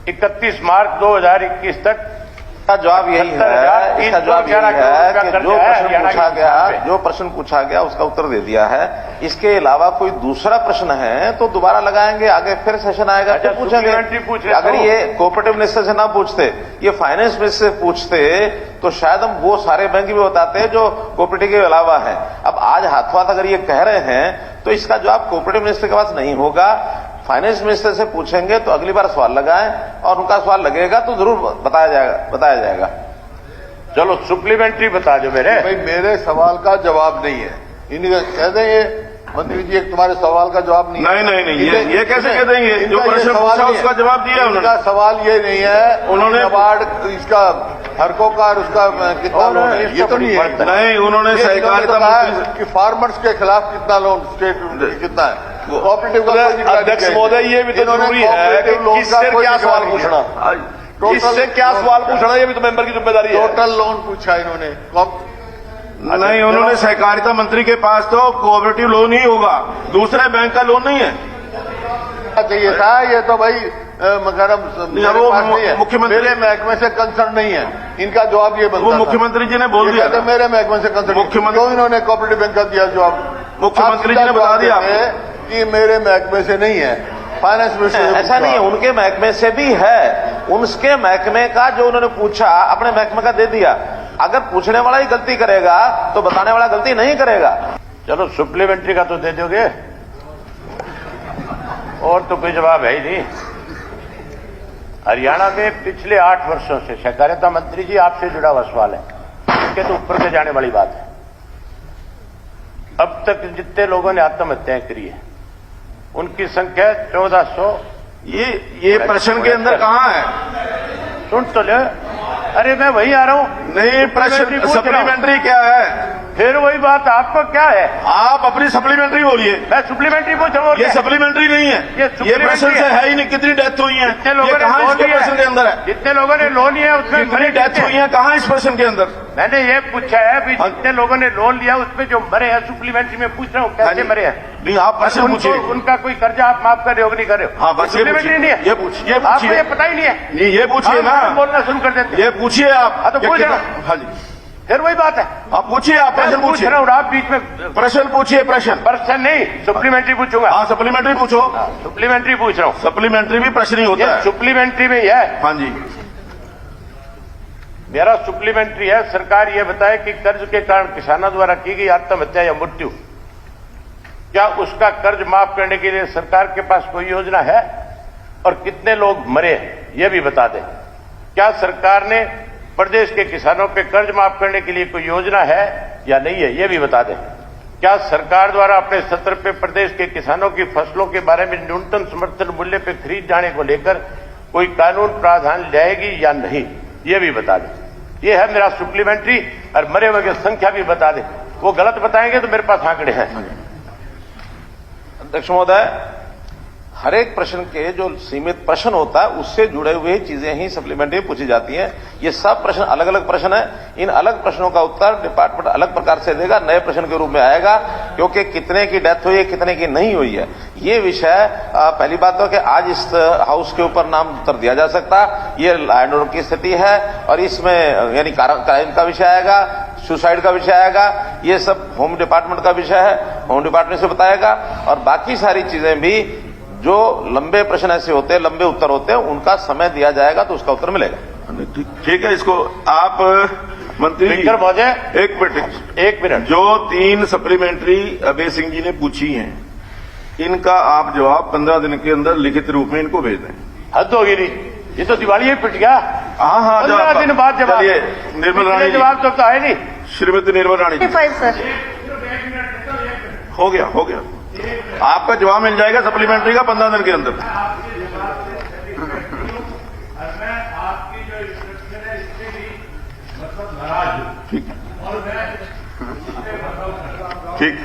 31 मार्च 2021 तक का जवाब यही है, इसका जवाब यही है कि जो प्रश्न पूछा गया उसका उत्तर दे दिया है। इसके अलावा कोई दूसरा प्रश्न है तो दोबारा लगाएंगे, आगे फिर सेशन आएगा तो पूछेंगे। अगर ये कोऑपरेटिव मिनिस्टर से ना पूछते, ये फाइनेंस मिनिस्टर से पूछते तो शायद हम वो सारे बैंक भी बताते जो कोऑपरेटिव के अलावा है। अब आज हाथों हाथ अगर ये कह रहे हैं तो इसका जवाब कोऑपरेटिव मिनिस्टर के पास नहीं होगा, फाइनेंस मिनिस्टर से पूछेंगे तो अगली बार सवाल लगाएं और उनका सवाल लगेगा तो जरूर बताया जाएगा। चलो सप्लीमेंट्री बता दो मेरे। भाई मेरे सवाल का जवाब नहीं है, इन्हीं कह देंगे मंत्री जी एक तुम्हारे सवाल का जवाब नहीं है। नहीं, ये कैसे कह देंगे? जो प्रश्न पूछा उसका जवाब दिया उन्होंने। उनका सवाल ये नहीं है उन्होंने अवार्ड इसका हरकों का और उसका कितना लोन है, ये तो नहीं है। नहीं, उन्होंने सहकारिता कि फार्मर्स के खिलाफ कितना लोन स्टेट कितना है, कोऑपरेटिव अध्यक्ष महोदय ये भी तो जरूरी है कि किससे क्या सवाल पूछना, किससे क्या सवाल पूछना, ये भी तो मेंबर की जिम्मेदारी है। टोटल लोन पूछा इन्होंने। नहीं, उन्होंने सहकारिता मंत्री के पास तो कोऑपरेटिव लोन ही होगा, दूसरे बैंक का लोन नहीं है। चाहिए था ये तो भाई मुख्यमंत्री मेरे महकमे से कंसर्न नहीं है, इनका जवाब ये बनता। वो मुख्यमंत्री जी ने बोल दिया था मेरे महकमे से कंसर्न। मुख्यमंत्री तो इन्होंने कोऑपरेटिव बैंक का दिया जवाब, मुख्यमंत्री जी ने बता दिया कि मेरे महकमे से नहीं है। फाइनेंस मिनिस्टर ऐसा नहीं है, उनके महकमे से भी है, उनके महकमे का जो उन्होंने पूछा अपने महकमे का दे दिया। अगर पूछने वाला ही गलती करेगा तो बताने वाला गलती नहीं करेगा। चलो सप्लीमेंट्री का तो दे दोगे, और तो कोई जवाब है ही नहीं। हरियाणा में पिछले 8 वर्षों से सहकारिता मंत्री जी आपसे जुड़ा हुआ सवाल है, इसके तो ऊपर से जाने वाली बात है। अब तक जितने लोगों ने आत्महत्याएं करी है उनकी संख्या 1400। ये प्रश्न के अंदर कहाँ है? सुन तो ले, अरे मैं वही आ रहा हूं। नहीं, प्रश्न सप्लीमेंट्री क्या है? फिर वही बात, आपको क्या है? आप अपनी सप्लीमेंट्री बोलिए। मैं सप्लीमेंट्री पूछ रहा हूँ। ये सप्लीमेंट्री नहीं है, ये प्रश्न से है ही नहीं। कितनी डेथ हुई है? जितने लोगों ने कहाँ इसके प्रश्न के अंदर है? जितने लोगों ने लोन लिया उसमें कितनी डेथ हुई है, कहाँ इस प्रश्न के अंदर? मैंने ये पूछा है भी जितने लोगों ने लोन लिया उसमें जो मरे हैं, सप्लीमेंट्री में पूछ रहा हूँ कैसे मरे हैं। नहीं, आप प्रश्न पूछिए। उनका कोई कर्जा आप माफ कर रहे हो कि नहीं कर रहे हो? हाँ, बस सप्लीमेंट्री नहीं है। ये पूछिए, आपको ये पता ही नहीं है। नहीं, ये पूछिए ना, बोलना शुरू कर देते। ये पूछिए आप। तो पूछ रहा। हाँ जी, फिर वही बात है। आप पूछिए, आप प्रश्न पूछिए। आप बीच में प्रश्न पूछिए। प्रश्न नहीं, सप्लीमेंट्री पूछूंगा। हाँ, सप्लीमेंट्री पूछो। सप्लीमेंट्री पूछ रहा हूँ। सप्लीमेंट्री भी प्रश्न ही होता है। सप्लीमेंट्री में ही है। हाँ जी, मेरा सप्लीमेंट्री है, सरकार यह बताए कि कर्ज के कारण किसानों द्वारा की गई आत्महत्या या मृत्यु, क्या उसका कर्ज माफ करने के लिए सरकार के पास कोई योजना है और कितने लोग मरे हैं यह भी बता दें। क्या सरकार ने प्रदेश के किसानों पे कर्ज माफ करने के लिए कोई योजना है या नहीं है, यह भी बता दें। क्या सरकार द्वारा अपने सत्र पे प्रदेश के किसानों की फसलों के बारे में न्यूनतम समर्थन मूल्य पे खरीद जाने को लेकर कोई कानून प्रावधान लाएगी या नहीं, यह भी बता दें। यह है मेरा सप्लीमेंट्री, और मरे हुए की संख्या भी बता दें। वो गलत बताएंगे तो मेरे पास आंकड़े हैं। अध्यक्ष महोदय, हर एक प्रश्न के जो सीमित प्रश्न होता है उससे जुड़े हुए चीजें ही सप्लीमेंट्री पूछी जाती हैं। ये सब प्रश्न अलग अलग प्रश्न है, इन अलग प्रश्नों का उत्तर डिपार्टमेंट अलग प्रकार से देगा, नए प्रश्न के रूप में आएगा, क्योंकि कितने की डेथ हुई है, कितने की नहीं हुई है। ये विषय पहली बात तो कि आज इस हाउस के ऊपर नाम उत्तर दिया जा सकता, ये लैंड ऑर्डर की स्थिति है और इसमें यानी क्राइम का विषय आएगा, सुसाइड का विषय आएगा, ये सब होम डिपार्टमेंट का विषय है, होम डिपार्टमेंट से बताएगा। और बाकी सारी चीजें भी जो लंबे प्रश्न ऐसे होते हैं, लंबे उत्तर होते हैं, उनका समय दिया जाएगा तो उसका उत्तर मिलेगा। ठीक है, इसको आप मंत्री महोदय एक मिनट, जो 3 सप्लीमेंट्री अभय सिंह जी ने पूछी हैं, इनका आप जवाब 15 दिन के अंदर लिखित रूप में इनको भेज दें। हद होगी नहीं, ये तो दिवाली ही पिट गया। हाँ, 15 दिन बाद जवाब। निर्मल रानी जवाब तो है नहीं। श्रीमती निर्मल रानी जी, सर हो गया, आपका जवाब मिल जाएगा सप्लीमेंट्री का 15 दिन के अंदर। आपकी जो इंस्ट्रक्शन है इसके भी मतलब नाराज हूं। ठीक,